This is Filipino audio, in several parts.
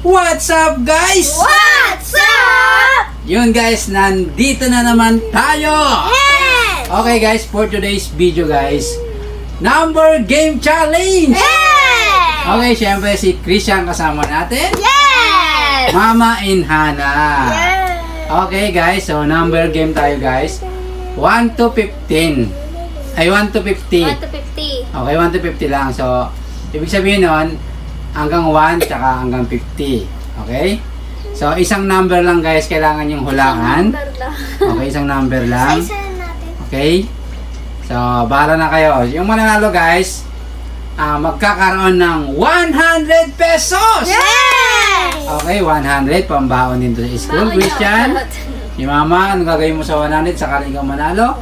What's up, guys? What's up? Yun guys, nandito na naman tayo. Yes! Okay guys, for today's video guys, number game challenge. Yes! Okay, syempre si Christian kasama natin. Yes! Mama and Hana. Yes! Okay guys, so number game tayo guys. 1 to 15. Ay, 1 to 50. 1 to 50. Okay, 1 to 50 lang. So, ibig sabihin nun, hanggang 1 tsaka hanggang 50. Okay? So, isang number lang guys, kailangan yung hulaan. Okay, isang number lang. Isa natin. Okay? So, bahala na kayo. Yung mananalo guys, magkakaroon ng 100 pesos! Yes! Okay, 100. Pambaon din to sa school. Christian, yung mama, ano gagawin mo sa 100 saka ikaw manalo?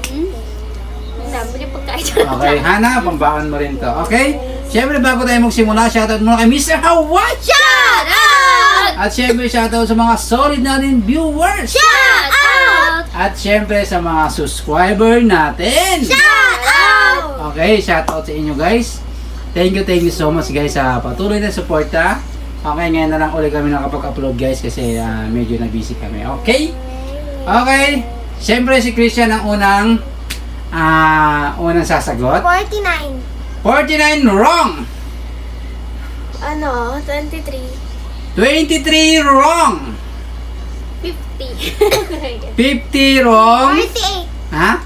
Okay, Hana, pambaon mo rin to. Okay? Siyempre, bago tayo magsimula, shoutout muna kay Mr. Hawaii! Shout out! At siyempre, shoutout sa mga solid natin viewers! Shout out! At siyempre, sa mga subscriber natin! Shout out! Okay, shoutout sa inyo guys. Thank you so much guys sa patuloy na suporta. Okay, ngayon na lang ulit kami nakapag-upload guys kasi medyo na-busy kami. Okay? Okay. Siyempre, si Christian ang unang sasagot. 49. 49 wrong! Ano? 23. 23 wrong! 50. 50 wrong! 48. Ha?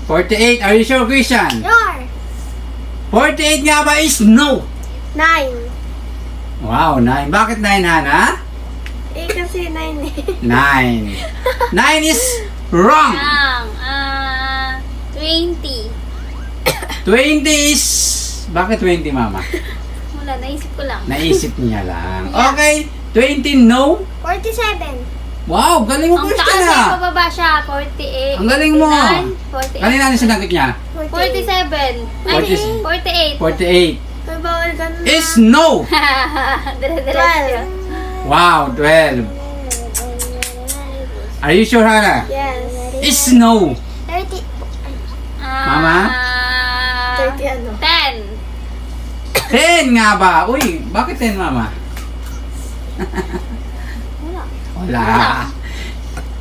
48. 48. Are you sure, Christian? Sure. 48 nga ba is no? 9. Wow, 9. Bakit 9, Hana? Kasi 9 eh. 9. 9 is wrong! 20. 20 is... Bakit 20, mama? Wala, naisip ko lang. Naisip niya lang. Okay, 20 no? 47. Wow, galing mo, Ang Christian taas ay ah! pababa siya, 48. Ang galing mo! 48. Kanina ano sinagot niya? 47. Ay, 48. 48. May bawal ganun na. Is no! Dire-diretso. Wow, 12. Are you sure, Hana? Yes. Is no! 30. Mama? 30 ano? 10. 10 nga ba? Uy, bakit 10, mama? Wala. Wala.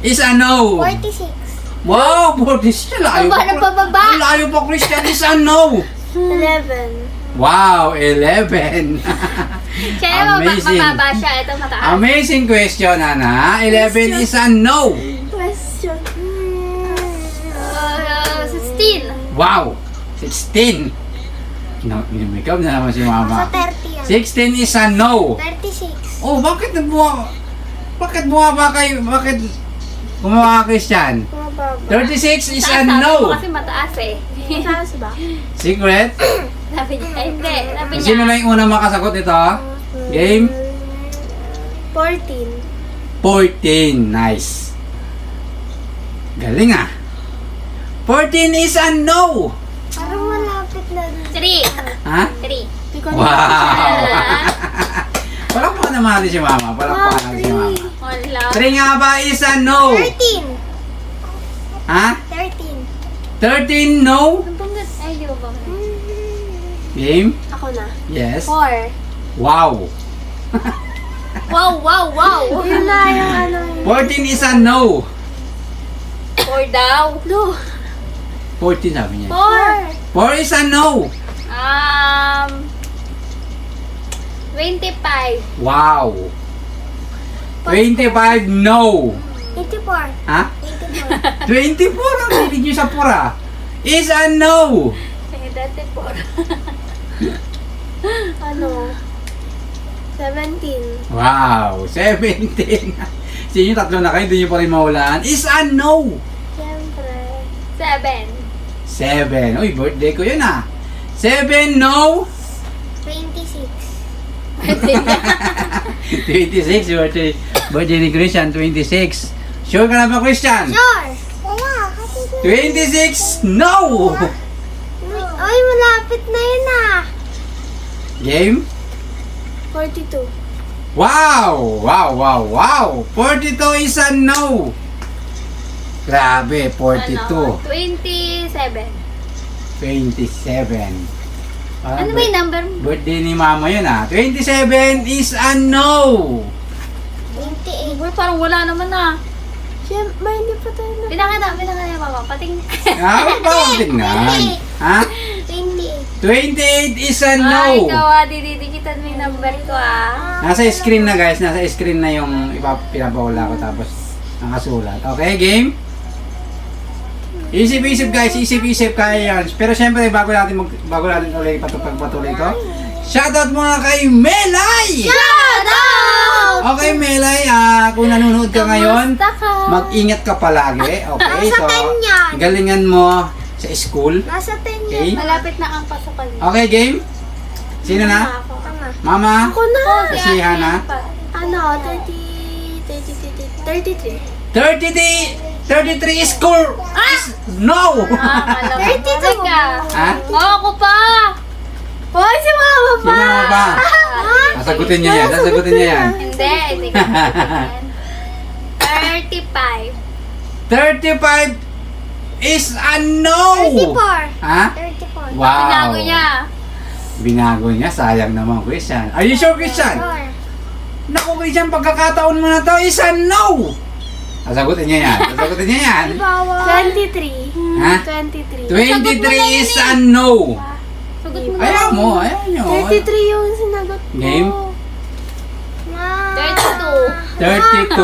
Is a no! 46. Wow, 46. Layo Pababa na pababa. Ang layo pa, Christian. Is a no! 11. Wow, 11. Kaya Amazing. mababa siya. Ito mataas. Amazing question, Hana. 11 is a no. Question. 16. Wow, 16. Ginamikaw na naman si mama. Sa 30 yan. 16 is a no. 36. Oh, bakit bumaba kayo? Bakit gumawa ka, Christian? Mababa. 36 is a Taas, sabi no. mo kasi mataas eh. Mataas ba? Secret? Sabi niya. Ay, hindi. Sabi niya. Sino lang yung unang makasagot ito? Game? 14. 14. Nice. Galing ah. 14 is a no. Parang malapit na. 3. Ha? 3. Wow. Palakpakan naman natin si mama. Palakpakan natin si mama. Wala. 3 nga ba is a no? 13. Ha? 13. 13 no? Ay, di ba ba? Game? Ako na. Yes. 4. Wow. Wow. Yun na yung ano. 14 is a no. 4 daw. No. 14 sabi niya. 4. 4 is a no. 25. Wow. 25 no. 84. Ha? 84. 24 ang hilig niyo sa pura. Is a no. Dati 4. Ano? 17. Wow. 17. Sige, tatlo na kayo. Hindi niyo pa rin mahulaan. Is a no. Siyempre. 7. 7. Uy, birthday ko yun ah. 7 no. 26. 26. Birthday ni Christian. 26. Sure ka na ba, Christian? Sure. Wala. 26 no. Ay, malapit na yun ah. Game? 42. Wow! 42 is a no. Grabe, 42. Ano? 27. 27. Ano ba yung number mo? Birthday ni mama yun 27 is a no. 28. Uy, parang wala naman ah. Siyempre, hindi pa tayo na. Pinakita niya mama. Pating. Bawang tingnan. Ha? 28. 28 is a Ay, no. ikaw dididikitan mo yung number ko Nasa screen na guys, nasa screen na yung pinapawala ko tapos nakasulat. Okay, game? Isip-isip guys, isip-isip kaya yan. Pero syempre bago natin ulit pagpatuloy ko, shoutout muna kay Melay! Shoutout! Okay Melay, kung nanonood ka ngayon, Kamusta ka? mag-ingat ka palagi. Okay, Nasa 10 yan. galingan mo sa school. Nasa 10 Okay? yan. Malapit na ang pasokan niya. Okay, game? Sino na? Tama. Mama? Ako na. Si Hana? Ano, 33. 33 score is no! Alam mo. 32. Ka. Ha? Oo, ako pa. Hoy, si Mama Si Mama pa. Sasagutin niya yan, sasagutin niya yan. Hindi ko sasagutin yan. 35. 35 is a no! 34. Ha? 34. Wow! Pinago niya. Binago niya, sayang naman Christian. Are you sure Christian? 4. Naku Christian, pagkakataon mo na to is a no! Sasagutin niya yan, sasagutin niya yan. 23. Ha? 23. 23 is a no! Sagot mo Ayaw mo, ayaw nyo. 33 yung sinagot ko. Game? Ma. 32. 32.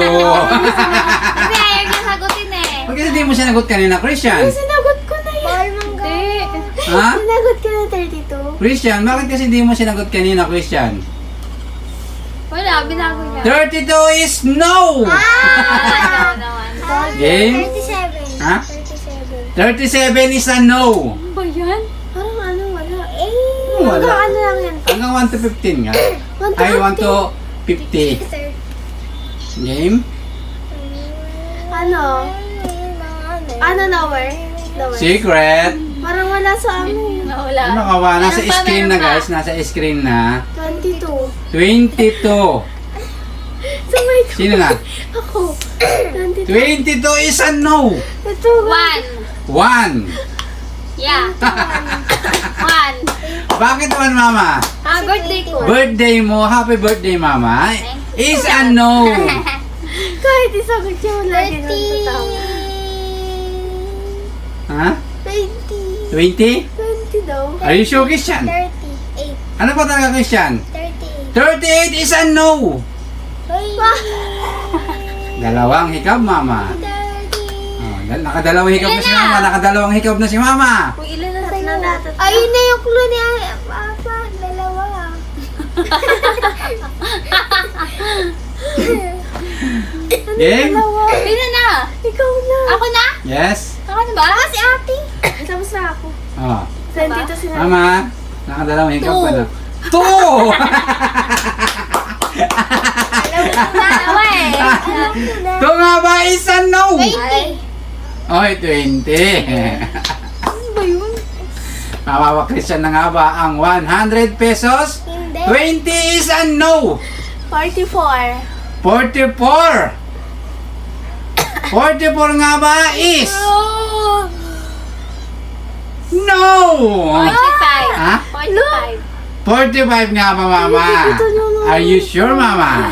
Kasi ayaw niya sagutin eh. Bakit hindi mo sinagot kanina, Christian? Sinagot ko na yan. Hindi. Ha? Sinagot ko na 32. Christian, bakit kasi hindi mo sinagot kanina, Christian? Wala, binago niya. 32 is no! Ano naman. Game? 37. Ha? 37. 37 is a no! Ano ba yan? Parang ano, wala. Wala. Hanggang ano lang yan. Hanggang 1 to 15 nga. 1 to Ay, 1 to 50. 50. Game? Ano? Ano, lower? Lower. Secret? Parang wala sa amin. Nawala. Ano ka ba? Nasa Meron pa, screen meron na pa. guys. Nasa screen na. 22. 22. Sabay ko. Sino na? Ako. 22. 22 is a no! Ito. 1. 1. Yeah. 1. Bakit naman mama? Birthday ko. Birthday mo, happy birthday mama. Is a no. Kahit isagot siya, wala din ang tatawa. Ha? 20. 20? 20 daw. Are you sure Christian? 38. Ano ba talaga Christian? 38. 38 is a no. Dalawang hikab mama. 30. Oh, nakadalawang hikab na si mama. Nakadalawang hikab na si mama. Kung ilan na Tatlo sa'yo. na. Ayun na yung clue ni Papa. Dalawa. Game? Dalawa. Ilan na? Ikaw na. Ako na? Yes? Ako na ba? Si ate. Tapos na ako. Oh. Dito sila. Mama, nakadalawang hikab ka na. 2! Dalawa eh. Ito nga ba is a no? Ay. Oy, 20. Ano ba yun? Mawawa Christian na nga ba ang 100 pesos? Hindi. 20 is a no. 44. 44. 44 nga ba is no. 45. Ha? 45. 45 nga ba mama? Are you sure mama?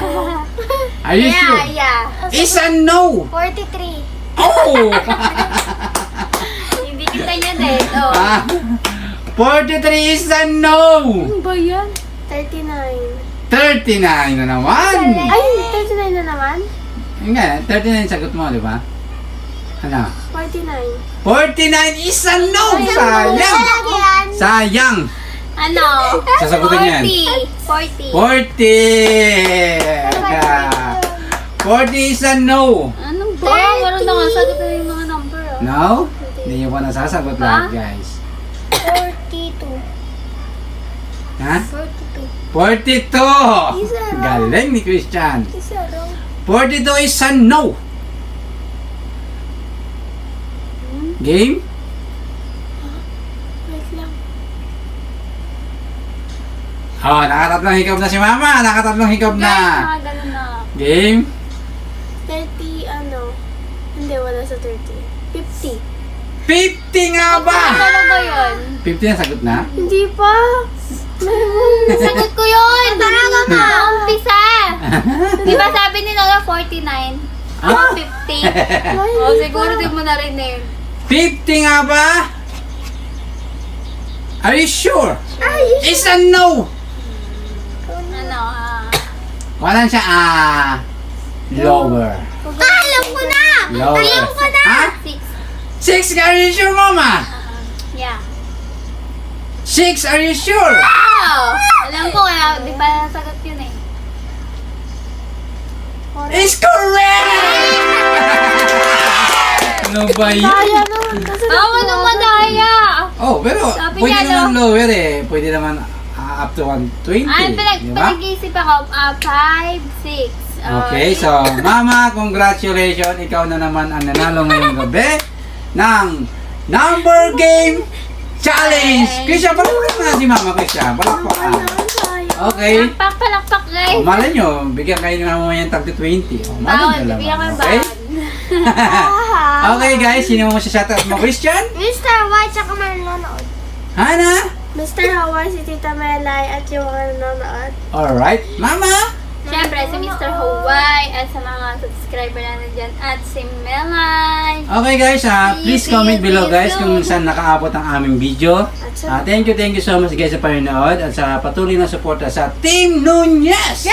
Are you sure? Yeah. Is a no. 43. Oh. Hindi kita niya din. Oh. Ah, 43 is a no. Ano ba yan? 39. 39 na naman. Ay, 39 na naman? Yun nga, 39 sagot mo, di ba? Ano? 49. 49 is a no! Sayang! yan. Sayang! Ano? Sasagutin niya yan. 40. 40! 40 is a no! Ano ba? Meron na nga. Sagot na yung mga number. Oh. No? Hindi nyo pa nasasagot lahat, guys. 42. Ha? 42. 42! Galing ni Christian. Isa wrong. 42 is a no! Game? Wait lang. Oh, nakatatlong hikab na si Mama. Nakatatlong hikab Guys, na. mga ganun na. Game? 30 ano? Hindi, wala sa 30. 50. 50 nga ba? Ano ba yun? 50 na sagot na? Hindi pa. Sagot ko yun! Talaga ba? Umpisa! Di ba sabi ni Lola 49? Ako 50. Oh, siguro di mo narinig. 50 nga ba? Are you sure? Ay, It's a no! Ano, Wala siya, lower. alam ko na! Lower. Alam ko na! Ha? 6. 6, are you sure, mama? Yeah. 6, are you sure? Oh, alam ko kaya di pa sagot yun eh. It's correct! Ano ba yun? Kaya naman. Kasi Ako nung madaya! Oh, pero Sabi pwede niya, naman no? lower eh. Pwede naman up to 120. Ay, di ba? pinag-isip ako, 5, 6. Okay, so mama, congratulations. Ikaw na naman ang nanalo ngayong gabi ng number game challenge. Krisha, palakpak na si mama, Krisha. Palakpak. Okay. Palakpak, guys. O, malay nyo, bigyan kayo ng mama yan tag 20. O, malay Bawal, nyo lang. bibigyan ko yung Okay? bawal. Okay guys, sino mo siya shoutout mo, Christian? Mr. White, tsaka nanonood. Hana? Mr. Hawaii, si Tita Melay, at yung nanonood. Alright. Mama? Siyempre, si Mr. Hawaii at sa mga subscriber natin dyan at si Melay. Okay guys, please comment below guys kung saan nakaabot ang aming video. Thank you so much guys sa panonood at sa patuloy na suporta sa Team Nunez.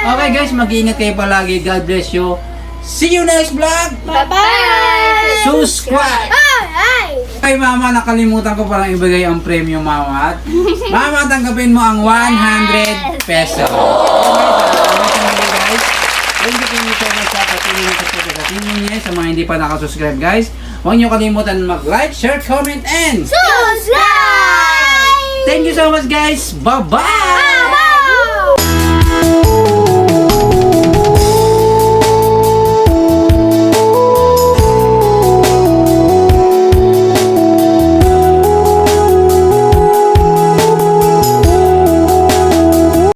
Okay guys, mag-iingat kayo palagi. God bless you. See you next vlog. Bye-bye! Subscribe. Ay! Ay mama, nakalimutan ko palang ibigay ang premium mama. Mama, tanggapin mo ang 100 pesos. Okay guys, thank you so much sa patuloy na suporta sa Team Nunez. Sa mga hindi pa nakasubscribe guys, huwag niyo kalimutan mag-like, share, comment, and Subscribe! thank you so much guys. Bye-bye!